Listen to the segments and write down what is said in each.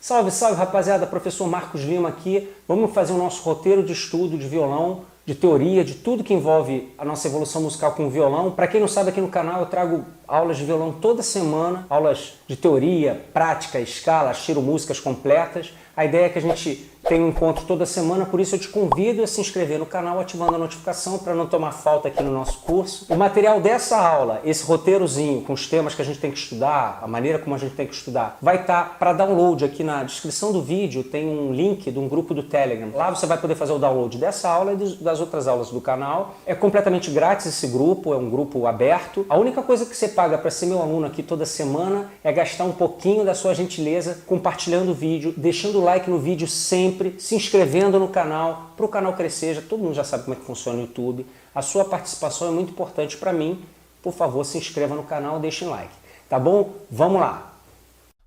Salve, salve rapaziada, professor Marcos Lima aqui. Vamos fazer o nosso roteiro de estudo de violão, de teoria, de tudo que envolve a nossa evolução musical com o violão. Para quem não sabe, aqui no canal eu trago aulas de violão toda semana, aulas de teoria, prática, escalas, tiro músicas completas. A ideia é que a gente tenha um encontro toda semana, por isso eu te convido a se inscrever no canal ativando a notificação para não tomar falta aqui no nosso curso. O material dessa aula, esse roteirozinho com os temas que a gente tem que estudar, a maneira como a gente tem que estudar, vai estar para download aqui na descrição do vídeo, tem um link de um grupo do Telegram. Lá você vai poder fazer o download dessa aula e das outras aulas do canal. É completamente grátis esse grupo, é um grupo aberto. A única coisa que você paga para ser meu aluno aqui toda semana é gastar um pouquinho da sua gentileza compartilhando o vídeo, deixando o like no vídeo sempre, se inscrevendo no canal, para o canal crescer. Já todo mundo já sabe como é que funciona o YouTube. A sua participação é muito importante para mim. Por favor, se inscreva no canal, deixe um like. Tá bom? Vamos lá!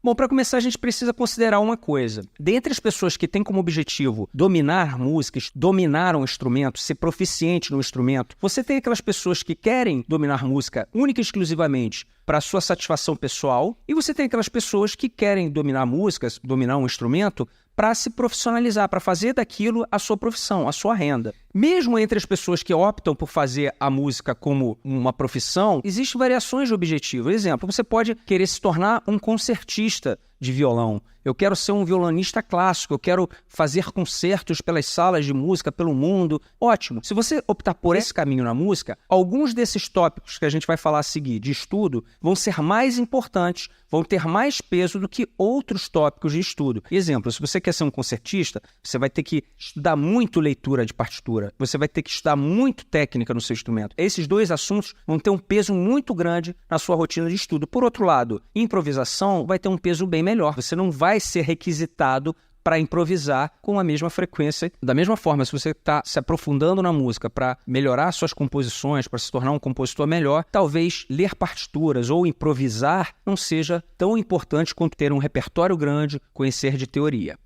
Bom, para começar, a gente precisa considerar uma coisa. Dentre as pessoas que têm como objetivo dominar músicas, dominar um instrumento, ser proficiente no instrumento, você tem aquelas pessoas que querem dominar música única e exclusivamente para a sua satisfação pessoal, e você tem aquelas pessoas que querem dominar músicas, dominar um instrumento, para se profissionalizar, para fazer daquilo a sua profissão, a sua renda. Mesmo entre as pessoas que optam por fazer a música como uma profissão, existem variações de objetivo. Por exemplo, você pode querer se tornar um concertista de violão. Eu quero ser um violonista clássico, eu quero fazer concertos pelas salas de música, pelo mundo. Ótimo! Se você optar por esse caminho na música, alguns desses tópicos que a gente vai falar a seguir de estudo vão ser mais importantes, vão ter mais peso do que outros tópicos de estudo. Exemplo, se você quer ser um concertista, você vai ter que estudar muito leitura de partitura, você vai ter que estudar muito técnica no seu instrumento. Esses dois assuntos vão ter um peso muito grande na sua rotina de estudo. Por outro lado, improvisação vai ter um peso bem melhor. Você não vai ser requisitado para improvisar com a mesma frequência. Da mesma forma, se você está se aprofundando na música para melhorar suas composições, para se tornar um compositor melhor, talvez ler partituras ou improvisar não seja tão importante quanto ter um repertório grande, conhecer de teoria.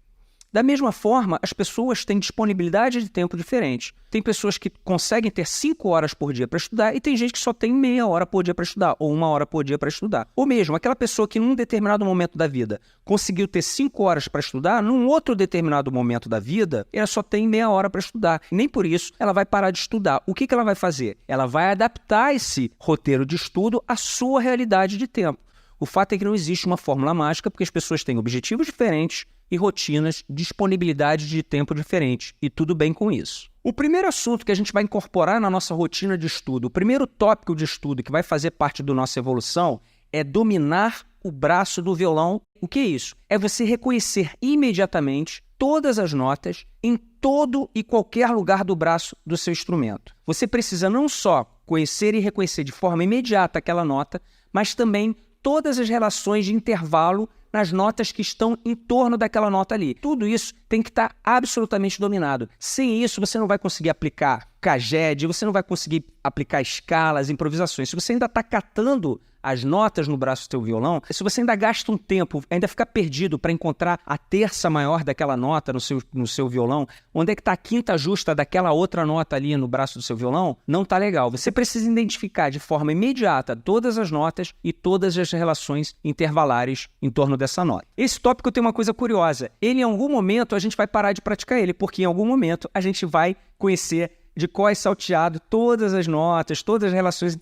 Da mesma forma, as pessoas têm disponibilidade de tempo diferente. Tem pessoas que conseguem ter 5 horas por dia para estudar e tem gente que só tem meia hora por dia para estudar ou 1 hora por dia para estudar. Ou mesmo, aquela pessoa que num determinado momento da vida conseguiu ter 5 horas para estudar, num outro determinado momento da vida, ela só tem meia hora para estudar. E nem por isso ela vai parar de estudar. O que ela vai fazer? Ela vai adaptar esse roteiro de estudo à sua realidade de tempo. O fato é que não existe uma fórmula mágica porque as pessoas têm objetivos diferentes e rotinas, disponibilidade de tempo diferente, e tudo bem com isso. O primeiro assunto que a gente vai incorporar na nossa rotina de estudo, o primeiro tópico de estudo que vai fazer parte da nossa evolução é dominar o braço do violão. O que é isso? É você reconhecer imediatamente todas as notas em todo e qualquer lugar do braço do seu instrumento. Você precisa não só conhecer e reconhecer de forma imediata aquela nota, mas também todas as relações de intervalo nas notas que estão em torno daquela nota ali. Tudo isso tem que estar absolutamente dominado. Sem isso, você não vai conseguir aplicar caged, você não vai conseguir aplicar escalas, improvisações. Se você ainda está catando as notas no braço do seu violão, se você ainda gasta um tempo, ainda fica perdido para encontrar a terça maior daquela nota no seu violão, onde é que está a quinta justa daquela outra nota ali no braço do seu violão, não está legal. Você precisa identificar de forma imediata todas as notas e todas as relações intervalares em torno dessa nota. Esse tópico tem uma coisa curiosa. Ele, em algum momento, a gente vai parar de praticar ele, porque em algum momento a gente vai conhecer de cor e salteado todas as notas, todas as relações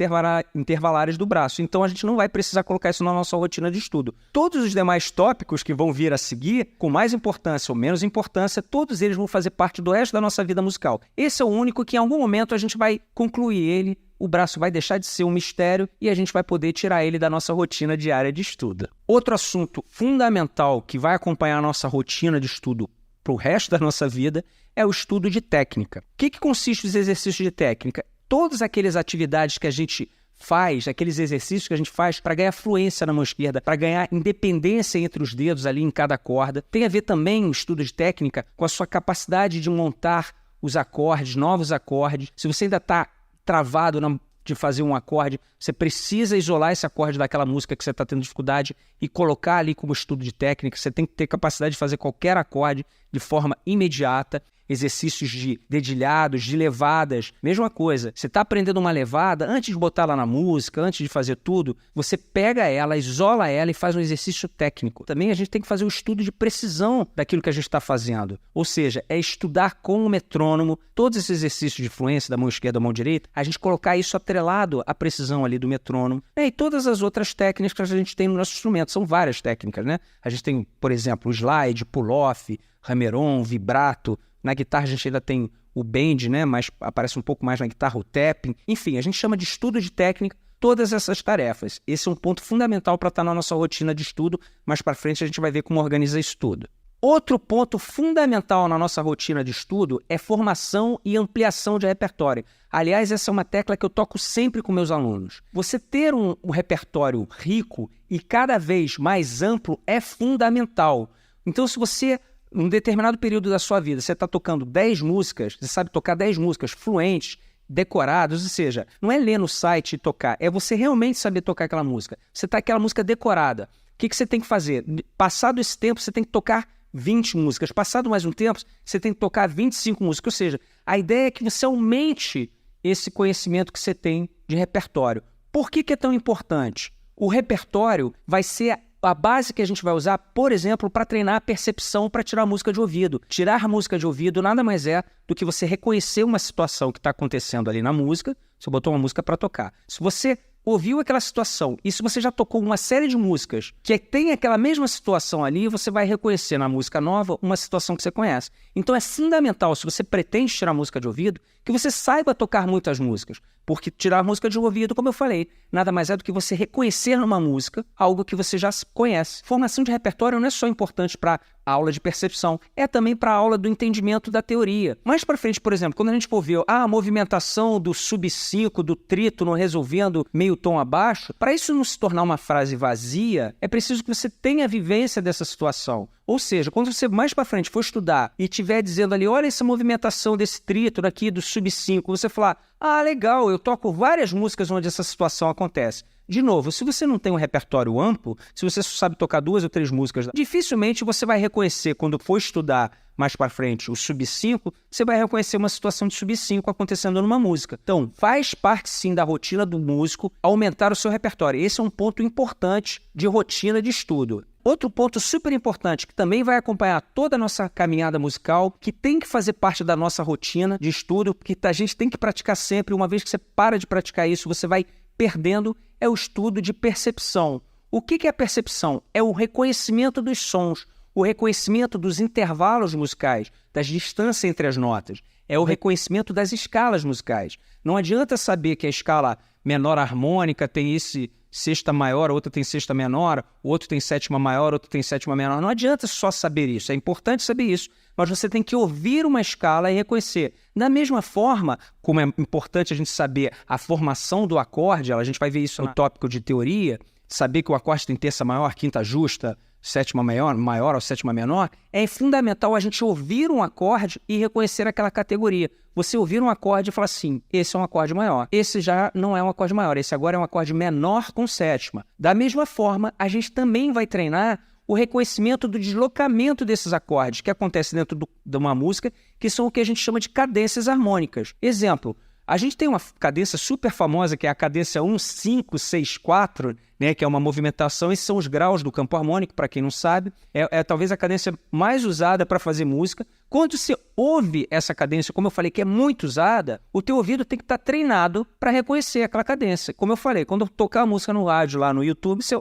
intervalares do braço. Então a gente não vai precisar colocar isso na nossa rotina de estudo. Todos os demais tópicos que vão vir a seguir, com mais importância ou menos importância, todos eles vão fazer parte do resto da nossa vida musical. Esse é o único que em algum momento a gente vai concluir ele, o braço vai deixar de ser um mistério e a gente vai poder tirar ele da nossa rotina diária de estudo. Outro assunto fundamental que vai acompanhar a nossa rotina de estudo para o resto da nossa vida é o estudo de técnica. O que consiste os exercícios de técnica? Todas aquelas atividades que a gente faz, aqueles exercícios que a gente faz para ganhar fluência na mão esquerda, para ganhar independência entre os dedos ali em cada corda. Tem a ver também o estudo de técnica com a sua capacidade de montar os acordes, novos acordes. Se você ainda está travado de fazer um acorde, você precisa isolar esse acorde daquela música que você está tendo dificuldade e colocar ali como estudo de técnica. Você tem que ter capacidade de fazer qualquer acorde de forma imediata. exercícios de dedilhados, de levadas, mesma coisa. Você está aprendendo uma levada, antes de botar ela na música, antes de fazer tudo, você pega ela, isola ela e faz um exercício técnico. Também a gente tem que fazer um estudo de precisão daquilo que a gente está fazendo. Ou seja, é estudar com o metrônomo, todos esses exercícios de fluência da mão esquerda, da mão direita, a gente colocar isso atrelado à precisão ali do metrônomo. E todas as outras técnicas que a gente tem no nosso instrumento, são várias técnicas, né? A gente tem, por exemplo, o slide, pull-off, hammer-on, vibrato. Na guitarra a gente ainda tem o bend, né? Mas aparece um pouco mais na guitarra o tapping. Enfim, a gente chama de estudo de técnica todas essas tarefas. Esse é um ponto fundamental para estar na nossa rotina de estudo. Mais para frente a gente vai ver como organiza isso tudo. Outro ponto fundamental na nossa rotina de estudo é formação e ampliação de repertório. Aliás, essa é uma tecla que eu toco sempre com meus alunos. Você ter um repertório rico e cada vez mais amplo é fundamental. Então, se você, em um determinado período da sua vida, você está tocando 10 músicas, você sabe tocar 10 músicas fluentes, decoradas, ou seja, não é ler no site e tocar, é você realmente saber tocar aquela música. Você está aquela música decorada. O que você tem que fazer? Passado esse tempo, você tem que tocar 20 músicas. Passado mais um tempo, você tem que tocar 25 músicas. Ou seja, a ideia é que você aumente esse conhecimento que você tem de repertório. Por que é tão importante? O repertório vai ser a base que a gente vai usar, por exemplo, para treinar a percepção, para tirar música de ouvido. Tirar música de ouvido nada mais é do que você reconhecer uma situação que está acontecendo ali na música. Você botou uma música para tocar. Se você ouviu aquela situação e se você já tocou uma série de músicas que tem aquela mesma situação ali, você vai reconhecer na música nova uma situação que você conhece. Então é fundamental, se você pretende tirar música de ouvido, que você saiba tocar muitas músicas. Porque tirar música de ouvido, como eu falei, nada mais é do que você reconhecer numa música algo que você já conhece. Formação de repertório não é só importante para a aula de percepção, é também para a aula do entendimento da teoria. Mais para frente, por exemplo, quando a gente for ver a movimentação do sub-5, do trítono resolvendo meio tom abaixo, para isso não se tornar uma frase vazia, é preciso que você tenha a vivência dessa situação. Ou seja, quando você mais para frente for estudar e estiver dizendo ali, olha essa movimentação desse trítono aqui do sub-5, você falar, legal, eu toco várias músicas onde essa situação acontece. De novo, se você não tem um repertório amplo, se você só sabe tocar 2 ou 3 músicas, dificilmente você vai reconhecer, quando for estudar mais para frente o sub-5, você vai reconhecer uma situação de sub-5 acontecendo numa música. Então, faz parte sim da rotina do músico aumentar o seu repertório. Esse é um ponto importante de rotina de estudo. Outro ponto super importante, que também vai acompanhar toda a nossa caminhada musical, que tem que fazer parte da nossa rotina de estudo, que a gente tem que praticar sempre. Uma vez que você para de praticar isso, você vai perdendo, é o estudo de percepção. O que é a percepção? É o reconhecimento dos sons, o reconhecimento dos intervalos musicais, das distâncias entre as notas. É o reconhecimento das escalas musicais. Não adianta saber que a escala menor harmônica tem esse sexta maior, a outra tem sexta menor, o outro tem sétima maior, outro tem sétima menor. Não adianta só saber isso, é importante saber isso, mas você tem que ouvir uma escala e reconhecer. Da mesma forma, como é importante a gente saber a formação do acorde, a gente vai ver isso no tópico de teoria, saber que o acorde tem terça maior, quinta justa, sétima maior ou sétima menor, é fundamental a gente ouvir um acorde e reconhecer aquela categoria. Você ouvir um acorde e falar assim, esse é um acorde maior, esse já não é um acorde maior, esse agora é um acorde menor com sétima. Da mesma forma, a gente também vai treinar o reconhecimento do deslocamento desses acordes que acontece dentro de uma música, que são o que a gente chama de cadências harmônicas. Exemplo, a gente tem uma cadência super famosa, que é a cadência 1, 5, 6, 4, né, que é uma movimentação, esses são os graus do campo harmônico, para quem não sabe, é talvez a cadência mais usada para fazer música. Quando você ouve essa cadência, como eu falei, que é muito usada, o teu ouvido tem que estar treinado para reconhecer aquela cadência. Como eu falei, quando eu tocar a música no rádio, lá no YouTube, você,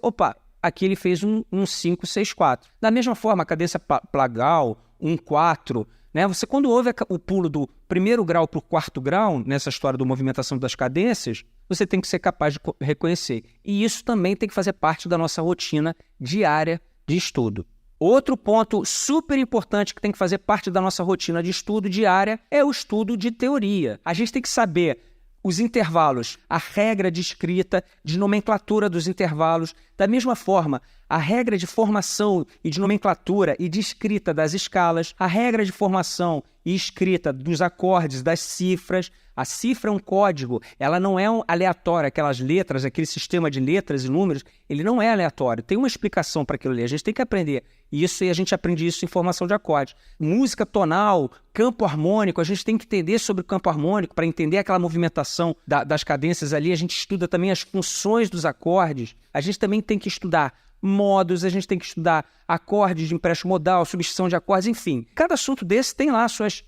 aqui ele fez um 5, 6, 4. Da mesma forma, a cadência plagal, 1, 4, né? Você, quando ouve o pulo do primeiro grau para o quarto grau, nessa história da movimentação das cadências, você tem que ser capaz de reconhecer. E isso também tem que fazer parte da nossa rotina diária de estudo. Outro ponto super importante que tem que fazer parte da nossa rotina de estudo diária é o estudo de teoria. A gente tem que saber os intervalos, a regra de escrita, de nomenclatura dos intervalos. Da mesma forma, a regra de formação e de nomenclatura e de escrita das escalas, a regra de formação e escrita dos acordes, das cifras. A cifra é um código, ela não é aleatória, aquelas letras, aquele sistema de letras e números, ele não é aleatório, tem uma explicação para aquilo ali, a gente tem que aprender isso e a gente aprende isso em formação de acordes. Música tonal, campo harmônico, a gente tem que entender sobre o campo harmônico para entender aquela movimentação das cadências ali, a gente estuda também as funções dos acordes, a gente também tem que estudar modos, a gente tem que estudar acordes de empréstimo modal, substituição de acordes, enfim. Cada assunto desse tem lá suas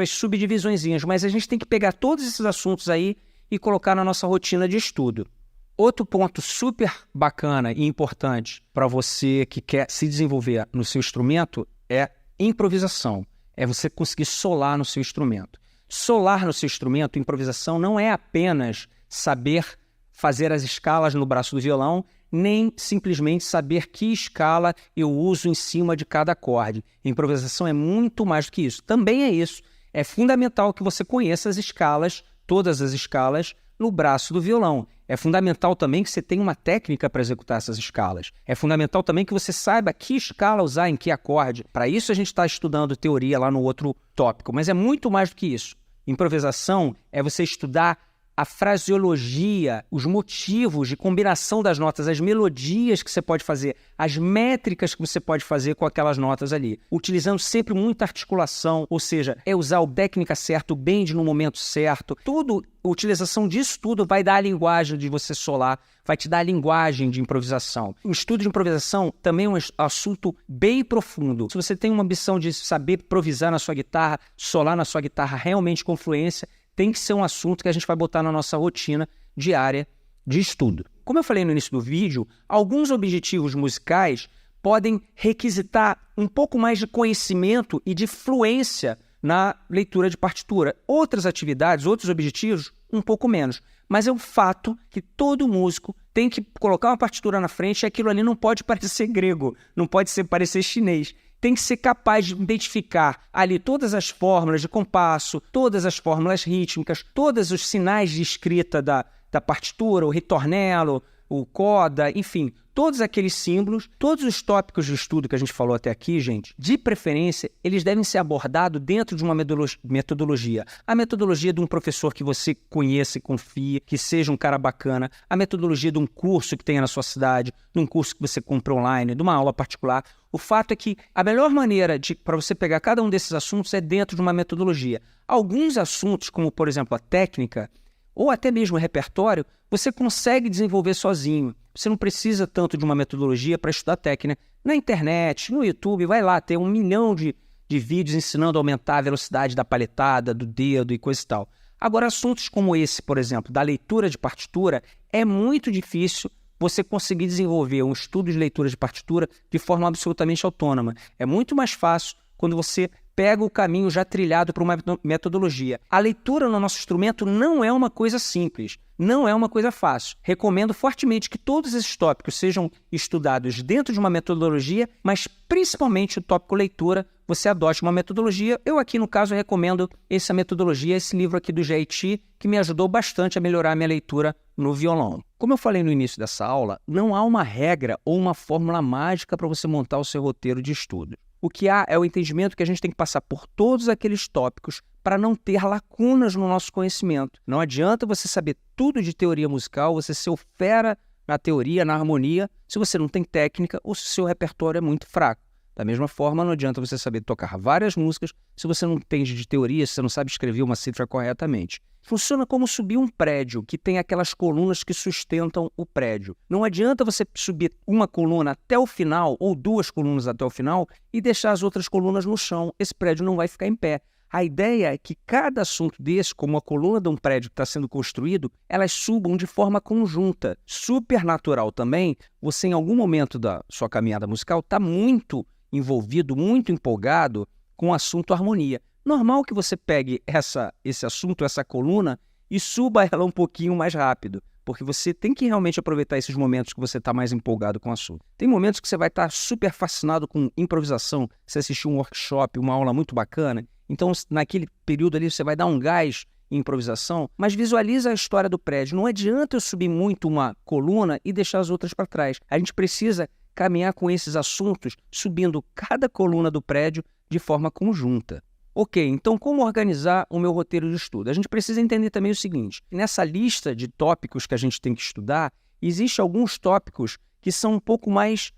subdivisõezinhas, mas a gente tem que pegar todos esses assuntos aí e colocar na nossa rotina de estudo. Outro ponto super bacana e importante para você que quer se desenvolver no seu instrumento é improvisação. É você conseguir solar no seu instrumento. Solar no seu instrumento, improvisação, não é apenas saber fazer as escalas no braço do violão, nem simplesmente saber que escala eu uso em cima de cada acorde. Improvisação é muito mais do que isso. Também é isso. É fundamental que você conheça as escalas, todas as escalas, no braço do violão. É fundamental também que você tenha uma técnica para executar essas escalas. É fundamental também que você saiba que escala usar em que acorde. Para isso a gente está estudando teoria lá no outro tópico, mas é muito mais do que isso. Improvisação é você estudar a fraseologia, os motivos de combinação das notas, as melodias que você pode fazer, as métricas que você pode fazer com aquelas notas ali, utilizando sempre muita articulação, ou seja, é usar a técnica certa, o bend no momento certo, tudo, a utilização disso tudo vai dar a linguagem de você solar, vai te dar a linguagem de improvisação. O estudo de improvisação também é um assunto bem profundo. Se você tem uma ambição de saber improvisar na sua guitarra, solar na sua guitarra realmente com fluência, tem que ser um assunto que a gente vai botar na nossa rotina diária de estudo. Como eu falei no início do vídeo, alguns objetivos musicais podem requisitar um pouco mais de conhecimento e de fluência na leitura de partitura. Outras atividades, outros objetivos, um pouco menos. Mas é um fato que todo músico tem que colocar uma partitura na frente e aquilo ali não pode parecer grego, não pode parecer chinês. Tem que ser capaz de identificar ali todas as fórmulas de compasso, todas as fórmulas rítmicas, todos os sinais de escrita da partitura, o ritornelo, o coda, enfim, todos aqueles símbolos, todos os tópicos de estudo que a gente falou até aqui, gente, de preferência, eles devem ser abordados dentro de uma metodologia. A metodologia de um professor que você conheça e confie, que seja um cara bacana, a metodologia de um curso que tenha na sua cidade, de um curso que você compra online, de uma aula particular. O fato é que a melhor maneira para você pegar cada um desses assuntos é dentro de uma metodologia. Alguns assuntos, como por exemplo a técnica, ou até mesmo o repertório, você consegue desenvolver sozinho. Você não precisa tanto de uma metodologia para estudar técnica. Na internet, no YouTube, vai lá, tem 1 milhão de vídeos ensinando a aumentar a velocidade da paletada, do dedo e coisa e tal. Agora, assuntos como esse, por exemplo, da leitura de partitura, é muito difícil você conseguir desenvolver um estudo de leitura de partitura de forma absolutamente autônoma. É muito mais fácil quando você pega o caminho já trilhado por uma metodologia. A leitura no nosso instrumento não é uma coisa simples, não é uma coisa fácil. Recomendo fortemente que todos esses tópicos sejam estudados dentro de uma metodologia, mas principalmente o tópico leitura, você adote uma metodologia. Eu aqui, no caso, recomendo essa metodologia, esse livro aqui do Jaiti, que me ajudou bastante a melhorar a minha leitura no violão. Como eu falei no início dessa aula, não há uma regra ou uma fórmula mágica para você montar o seu roteiro de estudo. O que há é o entendimento que a gente tem que passar por todos aqueles tópicos para não ter lacunas no nosso conhecimento. Não adianta você saber tudo de teoria musical, você ser o fera na teoria, na harmonia, se você não tem técnica ou se o seu repertório é muito fraco. Da mesma forma, não adianta você saber tocar várias músicas se você não entende de teoria, se você não sabe escrever uma cifra corretamente. Funciona como subir um prédio que tem aquelas colunas que sustentam o prédio. Não adianta você subir uma coluna até o final, ou 2 colunas até o final, e deixar as outras colunas no chão. Esse prédio não vai ficar em pé. A ideia é que cada assunto desse, como a coluna de um prédio que está sendo construído, elas subam de forma conjunta. Super natural também, você em algum momento da sua caminhada musical está muito envolvido, muito empolgado com o assunto harmonia. Normal que você pegue esse assunto, essa coluna, e suba ela um pouquinho mais rápido, porque você tem que realmente aproveitar esses momentos que você está mais empolgado com o assunto. Tem momentos que você vai estar super fascinado com improvisação, você assistiu um workshop, uma aula muito bacana, então naquele período ali você vai dar um gás em improvisação, mas visualiza a história do prédio. Não adianta eu subir muito uma coluna e deixar as outras para trás. A gente precisa caminhar com esses assuntos, subindo cada coluna do prédio de forma conjunta. Ok, então como organizar o meu roteiro de estudo? A gente precisa entender também o seguinte: nessa lista de tópicos que a gente tem que estudar, existem alguns tópicos que são um pouco mais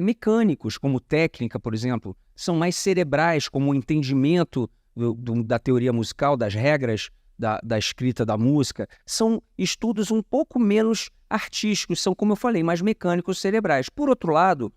mecânicos, como técnica, por exemplo, são mais cerebrais, como o entendimento da teoria musical, das regras da escrita da música. São estudos um pouco menos artísticos, são, como eu falei, mais mecânicos, cerebrais. Por outro lado,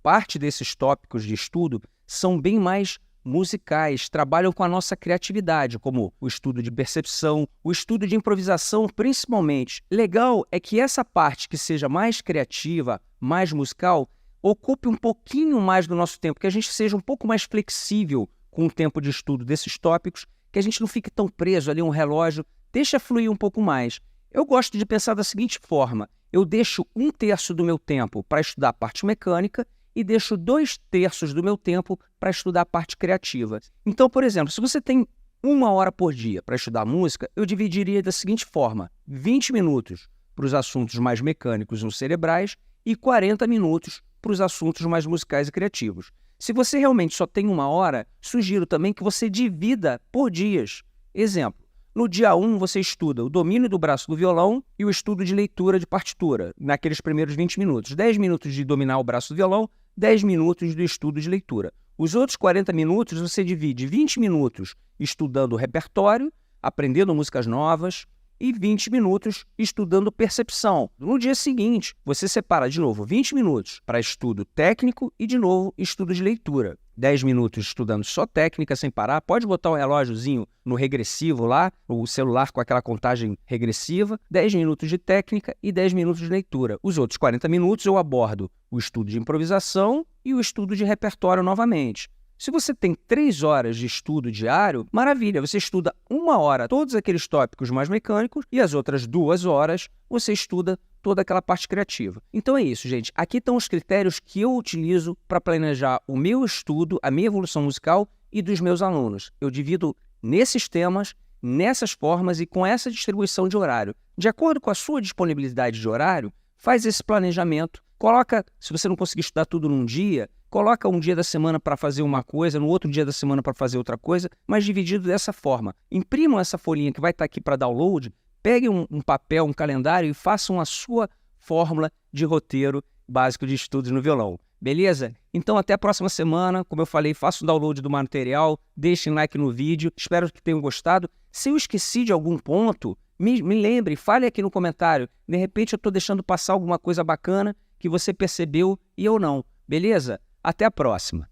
parte desses tópicos de estudo são bem mais musicais, trabalham com a nossa criatividade, como o estudo de percepção, o estudo de improvisação, principalmente. Legal é que essa parte que seja mais criativa, mais musical, ocupe um pouquinho mais do nosso tempo, que a gente seja um pouco mais flexível com o tempo de estudo desses tópicos, que a gente não fique tão preso ali a um relógio, deixa fluir um pouco mais. Eu gosto de pensar da seguinte forma: eu deixo 1/3 do meu tempo para estudar a parte mecânica e deixo 2/3 do meu tempo para estudar a parte criativa. Então, por exemplo, se você tem 1 hora por dia para estudar música, eu dividiria da seguinte forma: 20 minutos para os assuntos mais mecânicos ou cerebrais e 40 minutos para os assuntos mais musicais e criativos. Se você realmente só tem 1 hora, sugiro também que você divida por dias. Exemplo: no dia 1 você estuda o domínio do braço do violão e o estudo de leitura de partitura, naqueles primeiros 20 minutos. 10 minutos de dominar o braço do violão, 10 minutos do estudo de leitura. Os outros 40 minutos você divide 20 minutos estudando o repertório, aprendendo músicas novas, e 20 minutos estudando percepção. No dia seguinte, você separa de novo 20 minutos para estudo técnico e de novo estudo de leitura. 10 minutos estudando só técnica sem parar. Pode botar o relógiozinho no regressivo lá, o celular com aquela contagem regressiva. 10 minutos de técnica e 10 minutos de leitura. Os outros 40 minutos eu abordo o estudo de improvisação e o estudo de repertório novamente. Se você tem 3 horas de estudo diário, maravilha, você estuda 1 hora todos aqueles tópicos mais mecânicos e as outras 2 horas você estuda toda aquela parte criativa. Então é isso, gente. Aqui estão os critérios que eu utilizo para planejar o meu estudo, a minha evolução musical e dos meus alunos. Eu divido nesses temas, nessas formas e com essa distribuição de horário. De acordo com a sua disponibilidade de horário, faz esse planejamento. Coloca, se você não conseguir estudar tudo num dia, coloca um dia da semana para fazer uma coisa, no outro dia da semana para fazer outra coisa, mas dividido dessa forma. Imprimam essa folhinha que vai estar aqui para download, peguem um papel, um calendário e façam a sua fórmula de roteiro básico de estudos no violão. Beleza? Então até a próxima semana. Como eu falei, faça o download do material, deixem like no vídeo, espero que tenham gostado. Se eu esqueci de algum ponto, me lembre, fale aqui no comentário. De repente eu estou deixando passar alguma coisa bacana que você percebeu e eu não. Beleza? Até a próxima!